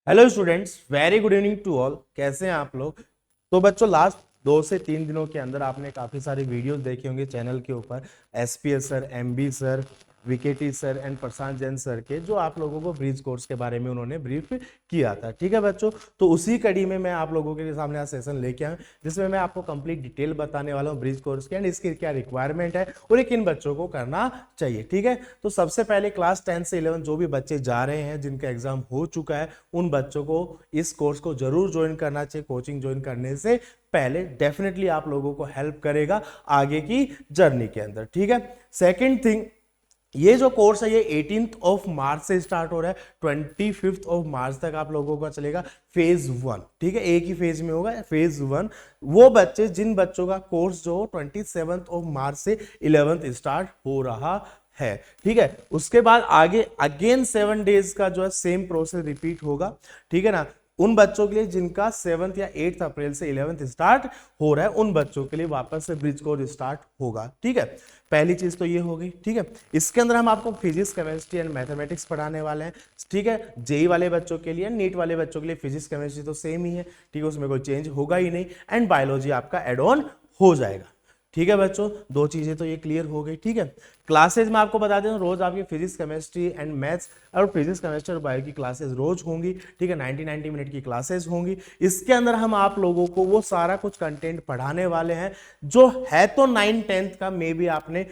Hello students, very good evening to all. कैसे हैं आप लोग? तो बच्चों, लास्ट 2 से 3 दिनों के अंदर आपने काफ़ी सारे वीडियोस देखे होंगे चैनल के ऊपर। एसपीएस सर, एमबी सर, विकेटी sir and Prashant Jain sir के, जो आप लोगों को ब्रीज कोर्स के बारे में उन्होंने ब्रीफ किया था। ठीक है बच्चों, तो उसी कड़ी में मैं आप लोगों के सामने आज सेशन लेके आया, जिसमें मैं आपको कंप्लीट डिटेल बताने वाला हूँ ब्रीज कोर्स की एंड इसकी क्या रिक्वायरमेंट है और ये किन बच्चों को करना चाहिए। ठीक है, तो सबसे पहले क्लास 10 से 11 जो भी बच्चे जा रहे हैं, जिनका एग्जाम हो चुका है, उन बच्चों को इस कोर्स को जरूर ज्वाइन करना चाहिए। कोचिंग ज्वाइन करने से पहले डेफिनेटली आप लोगों को हेल्प करेगा आगे की जर्नी के अंदर। ठीक है, सेकंड थिंग, ये जो कोर्स है ये 18 ऑफ मार्च से स्टार्ट हो रहा है, 25 ऑफ मार्च तक आप लोगों का चलेगा। फेज 1, ठीक है, एक ही फेज में होगा फेज 1। वो बच्चे जिन बच्चों का कोर्स जो 27 ऑफ मार्च से 11th स्टार्ट हो रहा है, ठीक है, उसके बाद आगे अगेन 7 डेज का जो है सेम प्रोसेस रिपीट होगा। ठीक है ना, उन बच्चों के लिए जिनका 7th या 8th अप्रैल से 11th स्टार्ट हो रहा है, उन बच्चों के लिए वापस से ब्रिज कोर्स स्टार्ट होगा। ठीक है, पहली चीज तो ये हो गई। ठीक है, इसके अंदर हम आपको फिजिक्स, केमिस्ट्री एंड मैथमेटिक्स पढ़ाने वाले हैं। ठीक है, जेई वाले बच्चों के लिए, नीट वाले बच्चों के लिए फिजिक्स केमिस्ट्री तो सेम ही है। ठीक है, उसमें कोई चेंज होगा ही नहीं एंड बायोलॉजी आपका एड ऑन हो जाएगा। ठीक है बच्चों, दो चीजें तो ये क्लियर हो गई। ठीक है, क्लासेज में आपको बता दें, रोज आपकी फिजिक्स, केमिस्ट्री एंड मैथ्स और फिजिक्स, केमिस्ट्री और बायो की क्लासेस रोज होंगी। ठीक है, 90 मिनट की क्लासेस होंगी। इसके अंदर हम आप लोगों को वो सारा कुछ कंटेंट पढ़ाने वाले हैं जो है तो 9th-10th का, मे बी आपने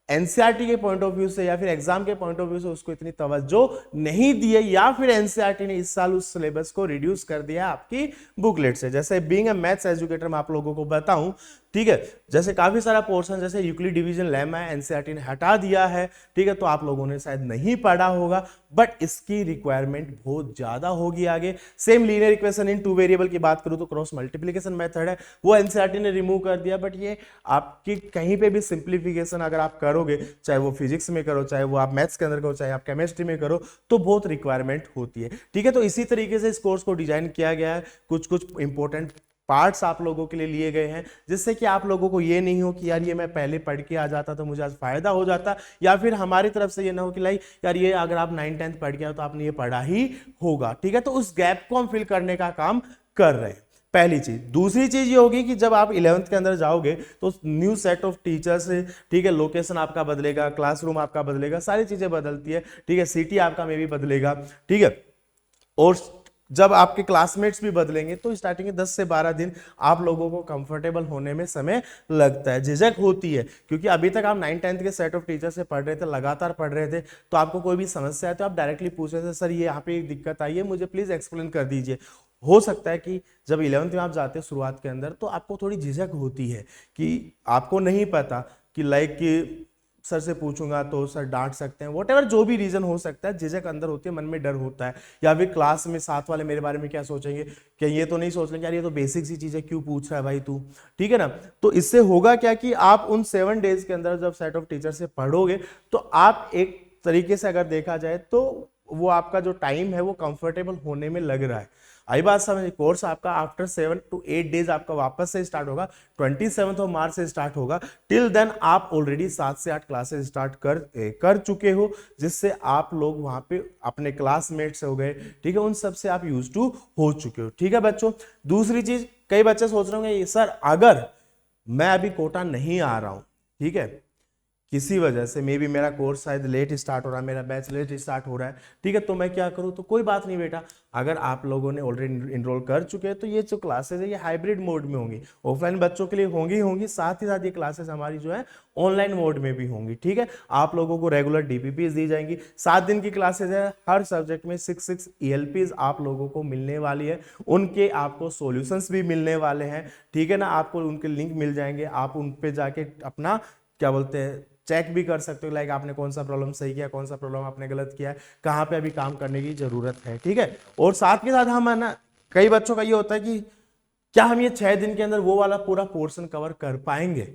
एनसीईआरटी के पॉइंट ऑफ व्यू से या फिर एग्जाम के पॉइंट ऑफ व्यू से उसको इतनी तवज्जो नहीं दी है, या फिर एनसीईआरटी ने इस साल उस सिलेबस को रिड्यूस कर दिया आपकी बुकलेट से। जैसे बीइंग अ मैथ्स एजुकेटर मैं आप लोगों को बताऊं, ठीक है, जैसे काफी सारा पोर्शन जैसे यूक्लिड डिवीजन लेमा है, एनसीईआरटी ने हटा दिया है। ठीक है, तो आप लोगों ने शायद नहीं पढ़ा होगा, बट इसकी रिक्वायरमेंट बहुत ज्यादा होगी आगे। Same linear equation in 2 variable की बात करूं तो क्रॉस मल्टीप्लिकेशन मेथड है, वो एनसीईआरटी ने रिमूव कर दिया, बट ये आपकी कहीं पे भी सिंप्लीफिकेशन अगर आप करोगे, चाहे वो फिजिक्स में करो, चाहे वो आप मैथ्स के अंदर करो, चाहे आप केमिस्ट्री में करो, तो बहुत रिक्वायरमेंट होती है। ठीक है, तो इसी तरीके से इस कोर्स को डिजाइन किया गया है। कुछ कुछ इंपॉर्टेंट पार्ट्स आप लोगों के लिए लिए गए हैं, जिससे कि आप लोगों को ये नहीं हो कि यार ये मैं पहले पढ़ के आ जाता तो मुझे आज फायदा हो जाता, या फिर हमारी तरफ से ये ना हो कि लाइक यार ये अगर आप 9th-10th पढ़ के आओ तो आपने ये पढ़ा ही होगा। ठीक है, तो उस गैप को हम फिल करने का काम कर रहे हैं, पहली चीज। दूसरी चीज ये होगी कि जब आप 11th के अंदर जाओगे तो न्यू सेट ऑफ टीचर्स, ठीक है, लोकेशन आपका बदलेगा, क्लासरूम आपका बदलेगा, सारी चीजें बदलती है। ठीक है, सिटी आपका मे भी बदलेगा। ठीक है, और जब आपके क्लासमेट्स भी बदलेंगे तो स्टार्टिंग के 10 से 12 दिन आप लोगों को कंफर्टेबल होने में समय लगता है, झिझक होती है, क्योंकि अभी तक आप 9th-10th के सेट ऑफ टीचर से पढ़ रहे थे, लगातार पढ़ रहे थे, तो आपको कोई भी समस्या है तो आप डायरेक्टली पूछ रहे थे, सर ये यहाँ पे एक दिक्कत आई है, मुझे प्लीज एक्सप्लेन कर दीजिए। हो सकता है कि जब 11th में आप जाते हैं शुरुआत के अंदर, तो आपको थोड़ी झिझक होती है कि आपको नहीं पता कि लाइक कि सर से पूछूंगा तो सर डांट सकते हैं, वॉट एवर जो भी रीजन हो सकता है, झिझक अंदर होती है, मन में डर होता है, या फिर क्लास में साथ वाले मेरे बारे में क्या सोचेंगे, क्या ये तो नहीं सोच लेंगे यार ये तो बेसिक सी चीज है, क्यों पूछ रहा है भाई तू। ठीक है ना, तो इससे होगा क्या कि आप उन 7 डेज के अंदर जब सेट ऑफ टीचर से पढ़ोगे, तो आप एक तरीके से अगर देखा जाए तो वो आपका जो टाइम है वो कंफर्टेबल होने में लग रहा है। आई बात समझ? कोर्स आपका आफ्टर 7 to 8 डेज आपका वापस से स्टार्ट होगा, 27 मार्च से स्टार्ट होगा। टिल देन आप ऑलरेडी 7 से 8 क्लासेस स्टार्ट कर चुके हो, जिससे आप लोग वहां पे अपने क्लासमेट्स हो गए, ठीक है, उन सब से आप यूज टू हो चुके हो। ठीक है बच्चों, दूसरी चीज, कई बच्चे सोच रहे होंगे सर अगर मैं अभी कोटा नहीं आ रहा हूं, ठीक है, किसी वजह से मे बी मेरा कोर्स शायद लेट स्टार्ट हो रहा है, मेरा बैच लेट स्टार्ट हो रहा है, ठीक है, तो मैं क्या करूं? तो कोई बात नहीं बेटा, अगर आप लोगों ने ऑलरेडी इनरोल कर चुके हैं तो ये जो क्लासेस है ये हाइब्रिड मोड में होंगी, ऑफलाइन बच्चों के लिए होंगी ही होंगी, साथ ही साथ ये क्लासेस हमारी जो है ऑनलाइन मोड में भी होंगी। ठीक है, आप लोगों को रेगुलर डीपीपीज दी जाएंगी, 7 दिन की क्लासेस है, हर सब्जेक्ट में 6 ईएलपीज आप लोगों को मिलने वाली है, उनके आपको सॉल्यूशंस भी मिलने वाले हैं। ठीक है ना, आपको उनके लिंक मिल जाएंगे, आप उन पे जाके अपना क्या बोलते हैं चेक भी कर सकते हो, लाइक आपने कौन सा प्रॉब्लम सही किया, कौन सा प्रॉब्लम आपने गलत किया है, कहाँ पे अभी काम करने की जरूरत है। ठीक है, और साथ के साथ हम है ना, कई बच्चों का ये होता है कि क्या हम ये 6 दिन के अंदर वो वाला पूरा पोर्शन कवर कर पाएंगे?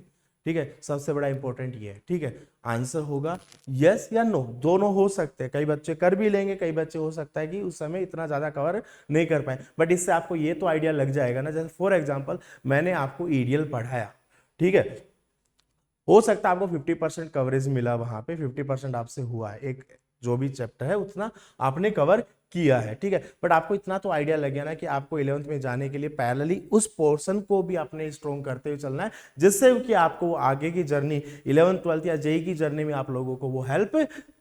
ठीक है, सबसे बड़ा इंपॉर्टेंट ये है। ठीक है, आंसर होगा यस या नो, दोनों हो सकते हैं, कई बच्चे कर भी लेंगे, कई बच्चे हो सकता है कि उस समय इतना ज्यादा कवर नहीं कर पाए, बट इससे आपको ये तो आइडिया लग जाएगा ना, जैसे फॉर एग्जाम्पल मैंने आपको ईडीएल पढ़ाया, ठीक है, हो सकता है आपको 50% कवरेज मिला, वहां पे 50% आपसे हुआ है, एक जो भी चैप्टर है उतना आपने कवर किया है, ठीक है। बट आपको इतना तो आइडिया लग गया ना कि आपको 11th में जाने के लिए पैरेलली उस पोर्शन को भी अपने स्ट्रॉन्ग करते हुए चलना है, जिससे कि आपको आगे की जर्नी 11th 12th या जेई की जर्नी में आप लोगों को वो हेल्प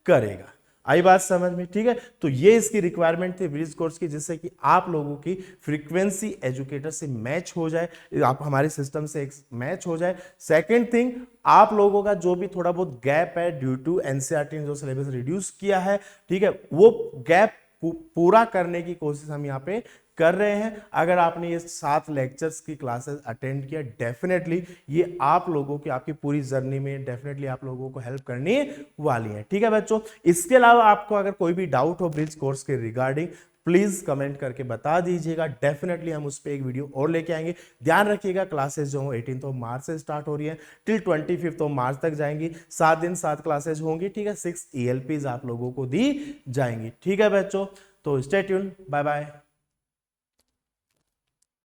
करेगा। आई बात समझ में, ठीक है। तो ये इसकी रिक्वायरमेंट थी ब्रिज कोर्स की, जिससे कि आप लोगों की फ्रीक्वेंसी एजुकेटर से मैच हो जाए, आप हमारे सिस्टम से एक मैच हो जाए। सेकंड थिंग, आप लोगों का जो भी थोड़ा बहुत गैप है ड्यू टू एनसीईआरटी ने जो सिलेबस रिड्यूस किया है, ठीक है, वो गैप पूरा करने की कोशिश हम यहाँ पे कर रहे हैं। अगर आपने ये 7 लेक्चर्स की क्लासेस अटेंड किया, डेफिनेटली ये आप लोगों की आपकी पूरी जर्नी में डेफिनेटली आप लोगों को हेल्प करने वाली है, ठीक है बच्चों। इसके अलावा आपको अगर कोई भी डाउट हो ब्रिज कोर्स के रिगार्डिंग, प्लीज कमेंट करके बता दीजिएगा, डेफिनेटली हम उस पर एक वीडियो और लेके आएंगे। ध्यान रखिएगा क्लासेस जो 18 मार्च से स्टार्ट हो रही है टिल 25 मार्च तक जाएंगी, 7 दिन 7 क्लासेस होंगी, ठीक है। 6 ELPs आप लोगों को दी जाएंगी, ठीक है बच्चों। तो स्टे ट्यून, बाय बाय।